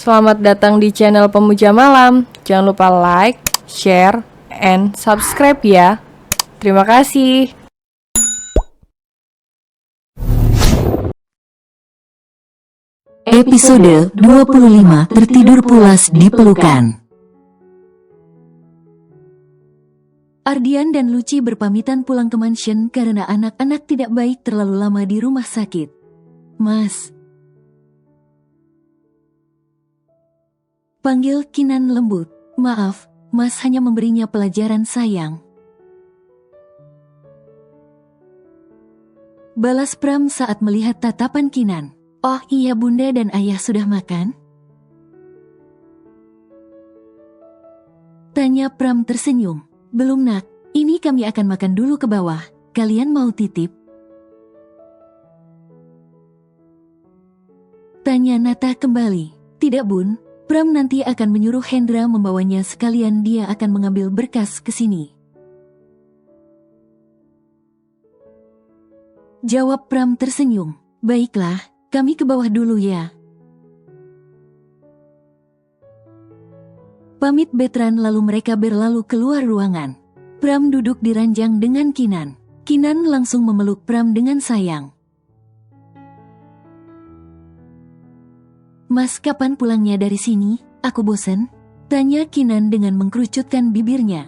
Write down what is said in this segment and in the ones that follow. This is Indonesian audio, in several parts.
Selamat datang di channel Pemuja Malam. Jangan lupa like, share, and subscribe ya. Terima kasih. Episode 25 Tertidur Pulas di Pelukan. Ardian dan Lucy berpamitan pulang ke mansion karena anak-anak tidak baik terlalu lama di rumah sakit. Mas, panggil Kinan lembut. Maaf, Mas hanya memberinya pelajaran sayang. Balas Pram saat melihat tatapan Kinan. Oh iya, Bunda dan Ayah sudah makan? Tanya Pram tersenyum. Belum nak, ini kami akan makan dulu ke bawah. Kalian mau titip? Tanya Nata kembali. Tidak Bun, Pram nanti akan menyuruh Hendra membawanya sekalian dia akan mengambil berkas ke sini. Jawab Pram tersenyum. Baiklah, kami ke bawah dulu ya. Pamit Betran lalu mereka berlalu keluar ruangan. Pram duduk di ranjang dengan Kinan. Kinan langsung memeluk Pram dengan sayang. Mas kapan pulangnya dari sini? Aku bosan. Tanya Kinan dengan mengkerucutkan bibirnya.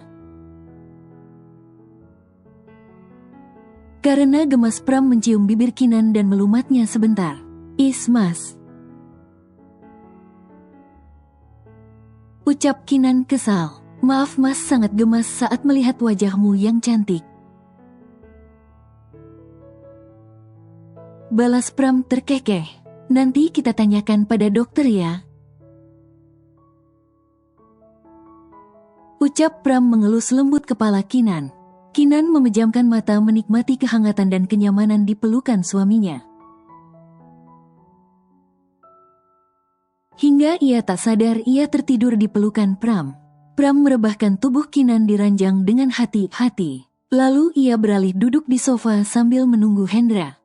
Karena gemas Pram mencium bibir Kinan dan melumatnya sebentar. Mas. Ucap Kinan kesal. Maaf Mas sangat gemas saat melihat wajahmu yang cantik. Balas Pram terkekeh. Nanti kita tanyakan pada dokter ya. Ucap Pram mengelus lembut kepala Kinan. Kinan memejamkan mata menikmati kehangatan dan kenyamanan di pelukan suaminya. Hingga ia tak sadar ia tertidur di pelukan Pram. Pram merebahkan tubuh Kinan di ranjang dengan hati-hati. Lalu ia beralih duduk di sofa sambil menunggu Hendra.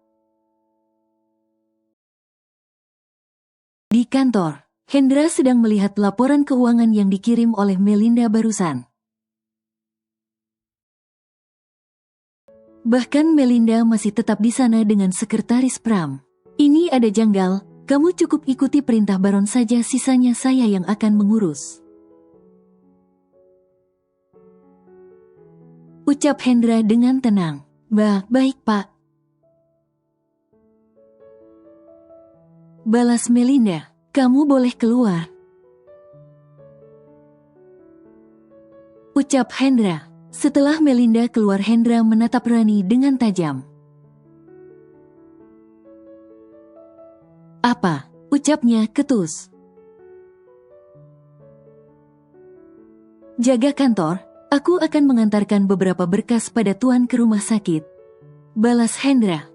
Di kantor, Hendra sedang melihat laporan keuangan yang dikirim oleh Melinda barusan. Bahkan Melinda masih tetap di sana dengan sekretaris Pram. Ini ada janggal, kamu cukup ikuti perintah Baron saja, sisanya saya yang akan mengurus. Ucap Hendra dengan tenang. Baik Pak. Balas Melinda, kamu boleh keluar. Ucap Hendra. Setelah Melinda keluar, Hendra menatap Rani dengan tajam. Apa? Ucapnya ketus. Jaga kantor, aku akan mengantarkan beberapa berkas pada Tuan ke rumah sakit. Balas Hendra.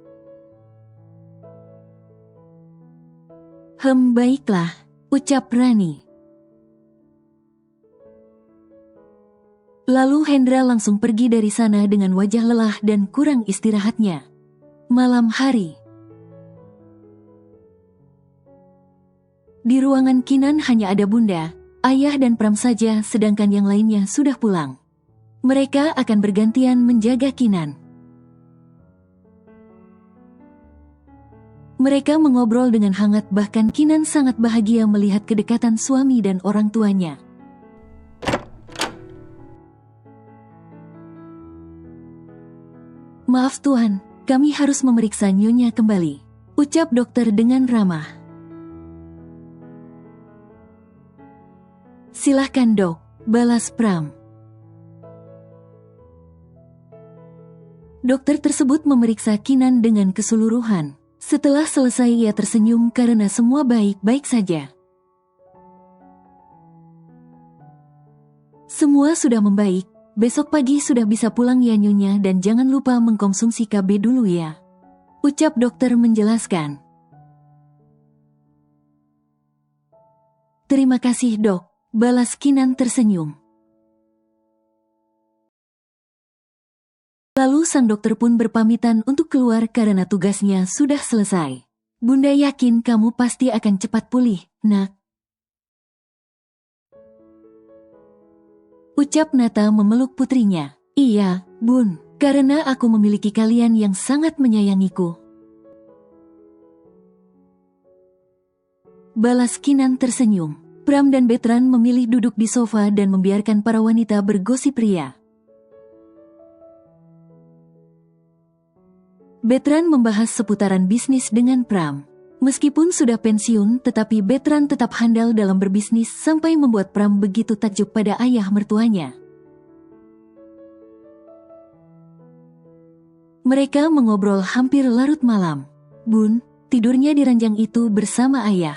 Baiklah, ucap Rani. Lalu Hendra langsung pergi dari sana dengan wajah lelah dan kurang istirahatnya. Malam hari. Di ruangan Kinan hanya ada Bunda, Ayah dan Pram saja, sedangkan yang lainnya sudah pulang. Mereka akan bergantian menjaga Kinan. Mereka mengobrol dengan hangat, bahkan Kinan sangat bahagia melihat kedekatan suami dan orang tuanya. Maaf Tuan, kami harus memeriksa Nyonya kembali. Ucap dokter dengan ramah. Silahkan dok, balas Pram. Dokter tersebut memeriksa Kinan dengan keseluruhan. Setelah selesai ia tersenyum karena semua baik-baik saja. Semua sudah membaik, besok pagi sudah bisa pulang ya Nyonya, dan jangan lupa mengkonsumsi KB dulu ya. Ucap dokter menjelaskan. Terima kasih dok, balas Kinan tersenyum. Lalu sang dokter pun berpamitan untuk keluar karena tugasnya sudah selesai. Bunda yakin kamu pasti akan cepat pulih, nak. Ucap Nata memeluk putrinya. Iya, Bun, karena aku memiliki kalian yang sangat menyayangiku. Balas Kinan tersenyum. Pram dan Betran memilih duduk di sofa dan membiarkan para wanita bergosip ria. Betran membahas seputaran bisnis dengan Pram. Meskipun sudah pensiun, tetapi Betran tetap handal dalam berbisnis sampai membuat Pram begitu takjub pada ayah mertuanya. Mereka mengobrol hampir larut malam. Bun, tidurnya di ranjang itu bersama ayah.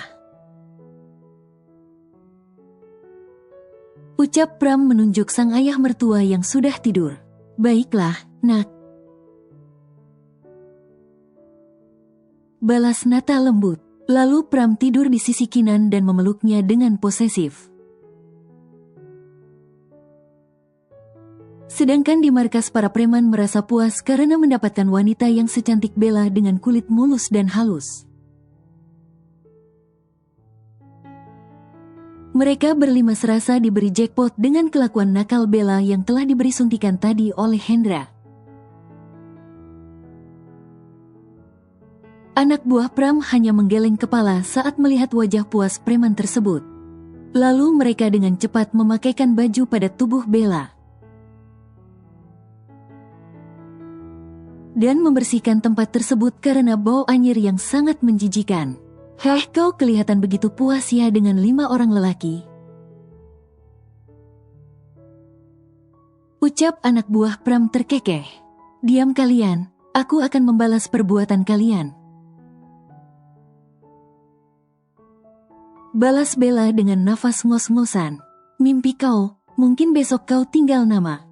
Ucap Pram menunjuk sang ayah mertua yang sudah tidur. Baiklah, nak. Balas Nata lembut. Lalu Pram tidur di sisi Kinan dan memeluknya dengan posesif. Sedangkan di markas para preman merasa puas karena mendapatkan wanita yang secantik Bella dengan kulit mulus dan halus. Mereka berlima serasa diberi jackpot dengan kelakuan nakal Bella yang telah diberi suntikan tadi oleh Hendra. Anak buah Pram hanya menggeleng kepala saat melihat wajah puas preman tersebut. Lalu mereka dengan cepat memakaikan baju pada tubuh Bella dan membersihkan tempat tersebut karena bau anyir yang sangat menjijikan. Heh, kau kelihatan begitu puas ya dengan 5 orang lelaki. Ucap anak buah Pram terkekeh. Diam kalian, aku akan membalas perbuatan kalian. Balas Bella dengan nafas ngos-ngosan. Mimpi kau, mungkin besok kau tinggal nama.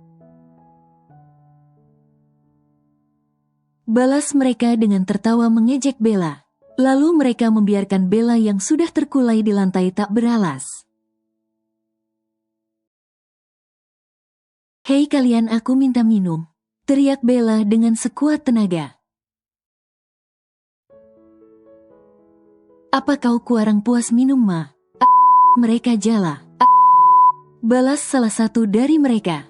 Balas mereka dengan tertawa mengejek Bella. Lalu mereka membiarkan Bella yang sudah terkulai di lantai tak beralas. Hei kalian, aku minta minum, teriak Bella dengan sekuat tenaga. Apa kau kurang puas minum ma? Mereka jala. Balas salah satu dari mereka.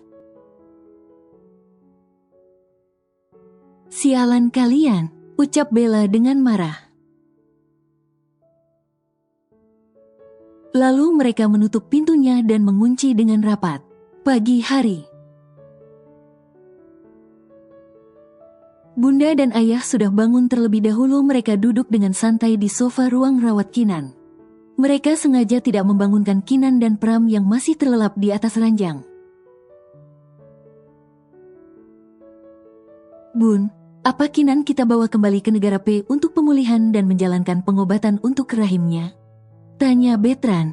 Sialan kalian, ucap Bella dengan marah. Lalu mereka menutup pintunya dan mengunci dengan rapat. Pagi hari. Bunda dan ayah sudah bangun terlebih dahulu. Mereka duduk dengan santai di sofa ruang rawat Kinan. Mereka sengaja tidak membangunkan Kinan dan Pram yang masih terlelap di atas ranjang. Bun, apa Kinan kita bawa kembali ke negara P untuk pemulihan dan menjalankan pengobatan untuk rahimnya? Tanya Betran.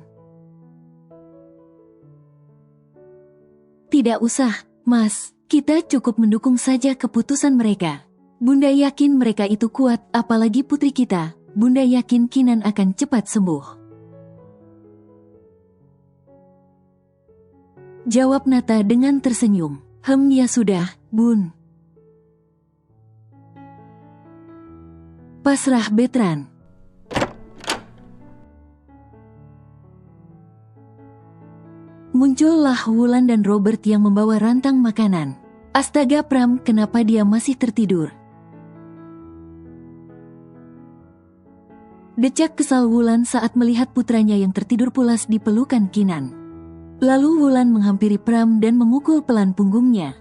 Tidak usah, Mas. Kita cukup mendukung saja keputusan mereka. Bunda yakin mereka itu kuat, apalagi putri kita. Bunda yakin Kinan akan cepat sembuh. Jawab Nata dengan tersenyum. Ya sudah, Bun. Pasrah Betran. Muncullah Wulan dan Robert yang membawa rantang makanan. Astaga Pram, kenapa dia masih tertidur? Decak kesal Wulan saat melihat putranya yang tertidur pulas di pelukan Kinan. Lalu Wulan menghampiri Pram dan memukul pelan punggungnya.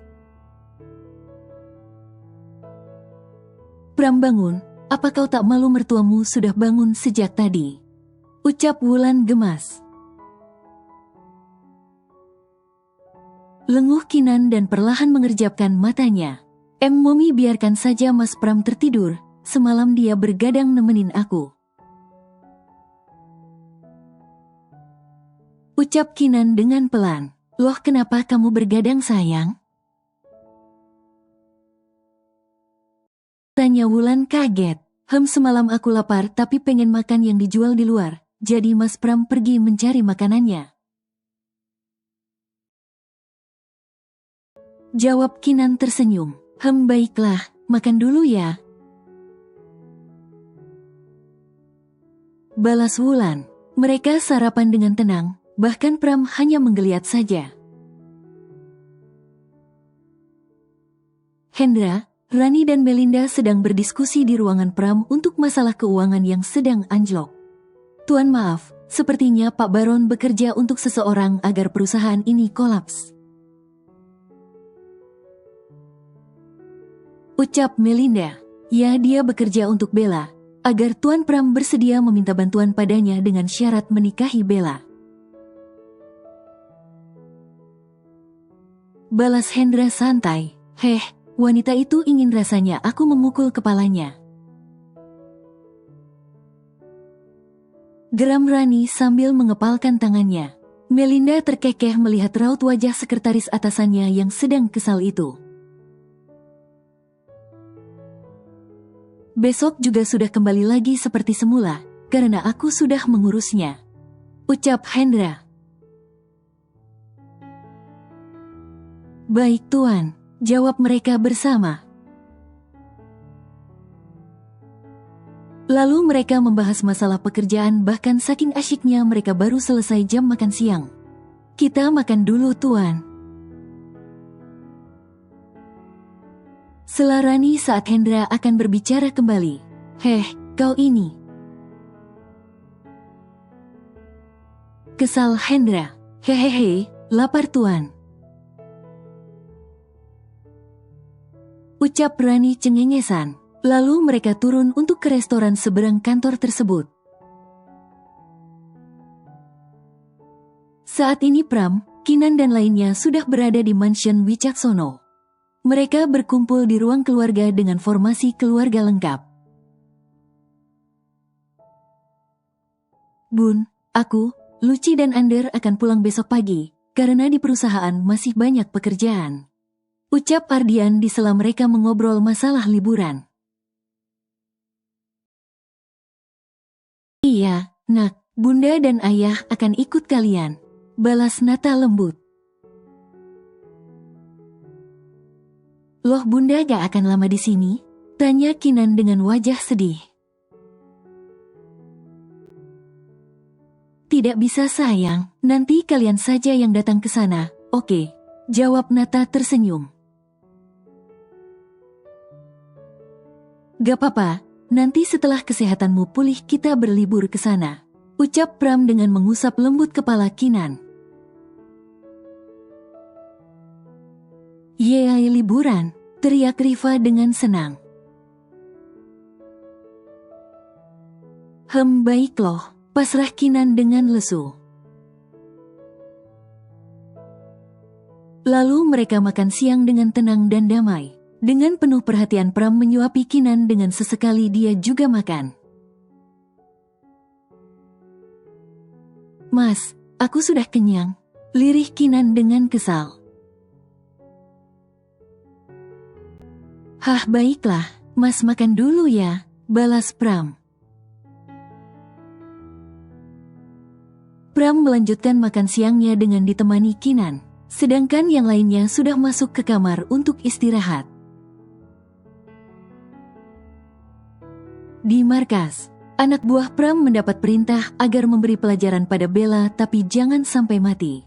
Pram, bangun, apa kau tak malu mertuamu sudah bangun sejak tadi? Ucap Wulan gemas. Lenguh Kinan dan perlahan mengerjapkan matanya. Mommy, biarkan saja Mas Pram tertidur, semalam dia bergadang nemenin aku. Ucap Kinan dengan pelan. Loh, kenapa kamu bergadang sayang? Tanya Wulan kaget. Semalam aku lapar tapi pengen makan yang dijual di luar, jadi Mas Pram pergi mencari makanannya. Jawab Kinan tersenyum. Baiklah, makan dulu ya. Balas Wulan. Mereka sarapan dengan tenang, bahkan Pram hanya menggeliat saja. Hendra, Rani dan Melinda sedang berdiskusi di ruangan Pram untuk masalah keuangan yang sedang anjlok. Tuan maaf, sepertinya Pak Baron bekerja untuk seseorang agar perusahaan ini kolaps. Ucap Melinda. Ya, dia bekerja untuk Bella, agar Tuan Pram bersedia meminta bantuan padanya dengan syarat menikahi Bella. Balas Hendra santai. Wanita itu ingin rasanya aku memukul kepalanya. Geram Rani sambil mengepalkan tangannya. Melinda terkekeh melihat raut wajah sekretaris atasannya yang sedang kesal itu. Besok juga sudah kembali lagi seperti semula, karena aku sudah mengurusnya. Ucap Hendra. Baik Tuan, jawab mereka bersama. Lalu mereka membahas masalah pekerjaan, bahkan saking asyiknya mereka baru selesai jam makan siang. Kita makan dulu Tuan. Sela Rani saat Hendra akan berbicara kembali. Kau ini. Kesal Hendra. Lapar Tuan. Ucap Rani cengengesan. Lalu mereka turun untuk ke restoran seberang kantor tersebut. Saat ini Pram, Kinan dan lainnya sudah berada di mansion Wicaksono. Mereka berkumpul di ruang keluarga dengan formasi keluarga lengkap. Bun, aku, Luci dan Ander akan pulang besok pagi, karena di perusahaan masih banyak pekerjaan. Ucap Ardian di sela mereka mengobrol masalah liburan. Iya, Nak, Bunda dan Ayah akan ikut kalian. Balas Nata lembut. Loh, Bunda gak akan lama di sini? Tanya Kinan dengan wajah sedih. Tidak bisa sayang, nanti kalian saja yang datang ke sana, oke? Jawab Nata tersenyum. Gak apa-apa, nanti setelah kesehatanmu pulih kita berlibur ke sana. Ucap Pram dengan mengusap lembut kepala Kinan. Yeay, liburan, teriak Riva dengan senang. Baik loh, pasrah Kinan dengan lesu. Lalu mereka makan siang dengan tenang dan damai. Dengan penuh perhatian Pram menyuapi Kinan dengan sesekali dia juga makan. Mas, aku sudah kenyang, lirih Kinan dengan kesal. Baiklah, Mas makan dulu ya, balas Pram. Pram melanjutkan makan siangnya dengan ditemani Kinan, sedangkan yang lainnya sudah masuk ke kamar untuk istirahat. Di markas, anak buah Pram mendapat perintah agar memberi pelajaran pada Bella tapi jangan sampai mati.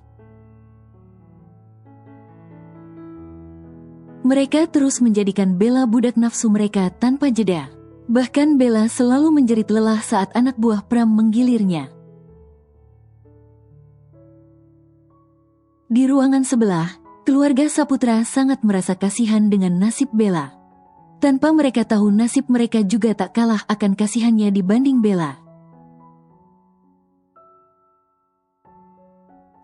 Mereka terus menjadikan Bella budak nafsu mereka tanpa jeda. Bahkan Bella selalu menjerit lelah saat anak buah Pram menggilirnya. Di ruangan sebelah, keluarga Saputra sangat merasa kasihan dengan nasib Bella. Tanpa mereka tahu nasib mereka juga tak kalah akan kasihannya dibanding Bella.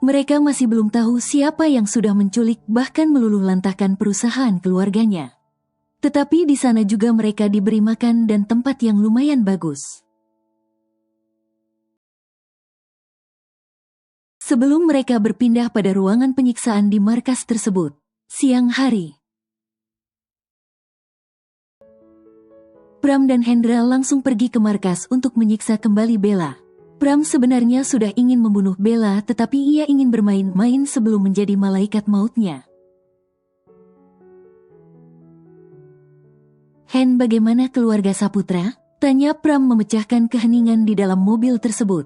Mereka masih belum tahu siapa yang sudah menculik bahkan meluluh lantahkan perusahaan keluarganya. Tetapi di sana juga mereka diberi makan dan tempat yang lumayan bagus. Sebelum mereka berpindah pada ruangan penyiksaan di markas tersebut, siang hari. Pram dan Hendra langsung pergi ke markas untuk menyiksa kembali Bella. Pram sebenarnya sudah ingin membunuh Bella tetapi ia ingin bermain-main sebelum menjadi malaikat mautnya. Bagaimana keluarga Saputra? Tanya Pram memecahkan keheningan di dalam mobil tersebut.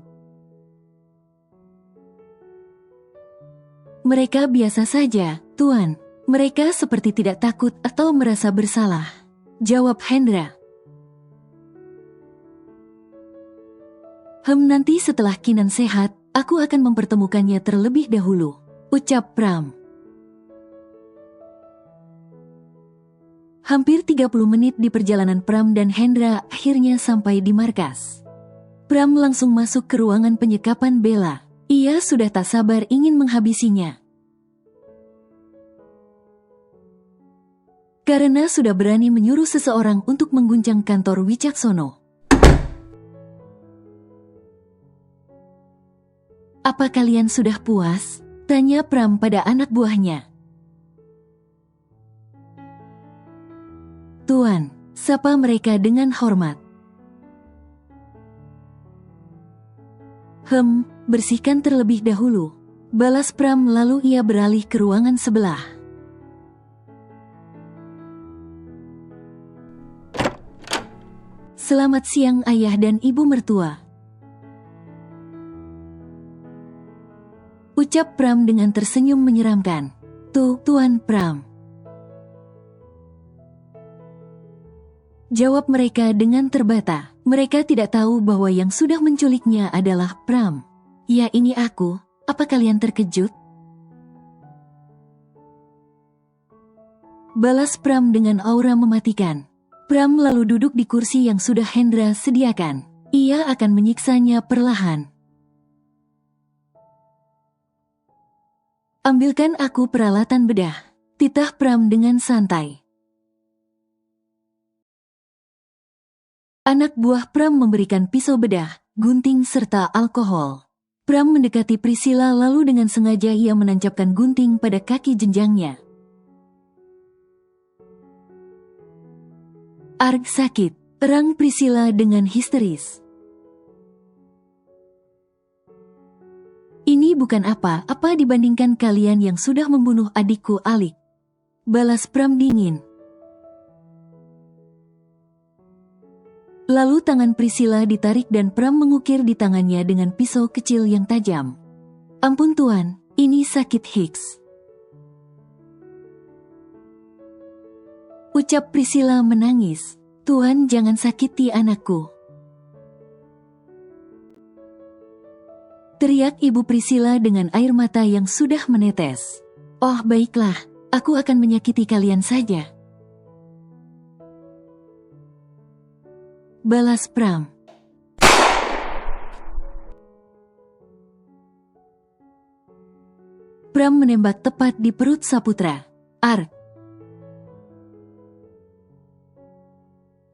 Mereka biasa saja, Tuan. Mereka seperti tidak takut atau merasa bersalah. Jawab Hendra. Nanti setelah Kinan sehat, aku akan mempertemukannya terlebih dahulu, ucap Pram. Hampir 30 menit di perjalanan Pram dan Hendra akhirnya sampai di markas. Pram langsung masuk ke ruangan penyekapan Bella. Ia sudah tak sabar ingin menghabisinya. Karena sudah berani menyuruh seseorang untuk mengguncang kantor Wicaksono. Apa kalian sudah puas? Tanya Pram pada anak buahnya. Tuan, sapa mereka dengan hormat. Bersihkan terlebih dahulu, balas Pram lalu ia beralih ke ruangan sebelah. Selamat siang ayah dan ibu mertua. Ucap Pram dengan tersenyum menyeramkan. Tuan Pram. Jawab mereka dengan terbata. Mereka tidak tahu bahwa yang sudah menculiknya adalah Pram. Ya, ini aku. Apa kalian terkejut? Balas Pram dengan aura mematikan. Pram lalu duduk di kursi yang sudah Hendra sediakan. Ia akan menyiksanya perlahan. Ambilkan aku peralatan bedah. Titah Pram dengan santai. Anak buah Pram memberikan pisau bedah, gunting serta alkohol. Pram mendekati Priscilla lalu dengan sengaja ia menancapkan gunting pada kaki jenjangnya. Arg sakit, erang Priscilla dengan histeris. Ini bukan apa-apa dibandingkan kalian yang sudah membunuh adikku Alik. Balas Pram dingin. Lalu tangan Priscilla ditarik dan Pram mengukir di tangannya dengan pisau kecil yang tajam. Ampun tuan, ini sakit Hicks. Ucap Priscilla menangis. Tuan jangan sakiti anakku. Teriak ibu Priscilla dengan air mata yang sudah menetes. Oh baiklah, aku akan menyakiti kalian saja. Balas Pram. Pram menembak tepat di perut Saputra. Arg.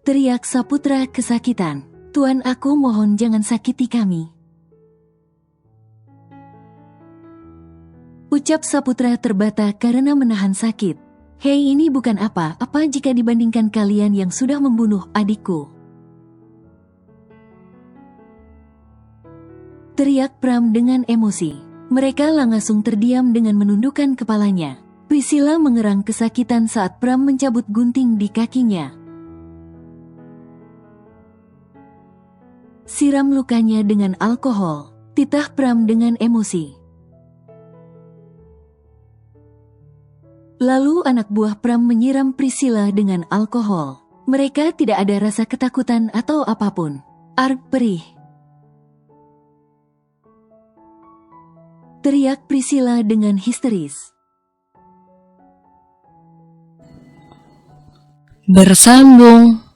Teriak Saputra kesakitan. Tuan aku mohon jangan sakiti kami. Ucap Saputra terbata karena menahan sakit. Hei ini bukan apa-apa jika dibandingkan kalian yang sudah membunuh adikku. Teriak Pram dengan emosi. Mereka langsung terdiam dengan menundukkan kepalanya. Priscilla mengerang kesakitan saat Pram mencabut gunting di kakinya. Siram lukanya dengan alkohol. Titah Pram dengan emosi. Lalu anak buah Pram menyiram Priscilla dengan alkohol. Mereka tidak ada rasa ketakutan atau apapun. Arg perih. Teriak Priscilla dengan histeris. Bersambung.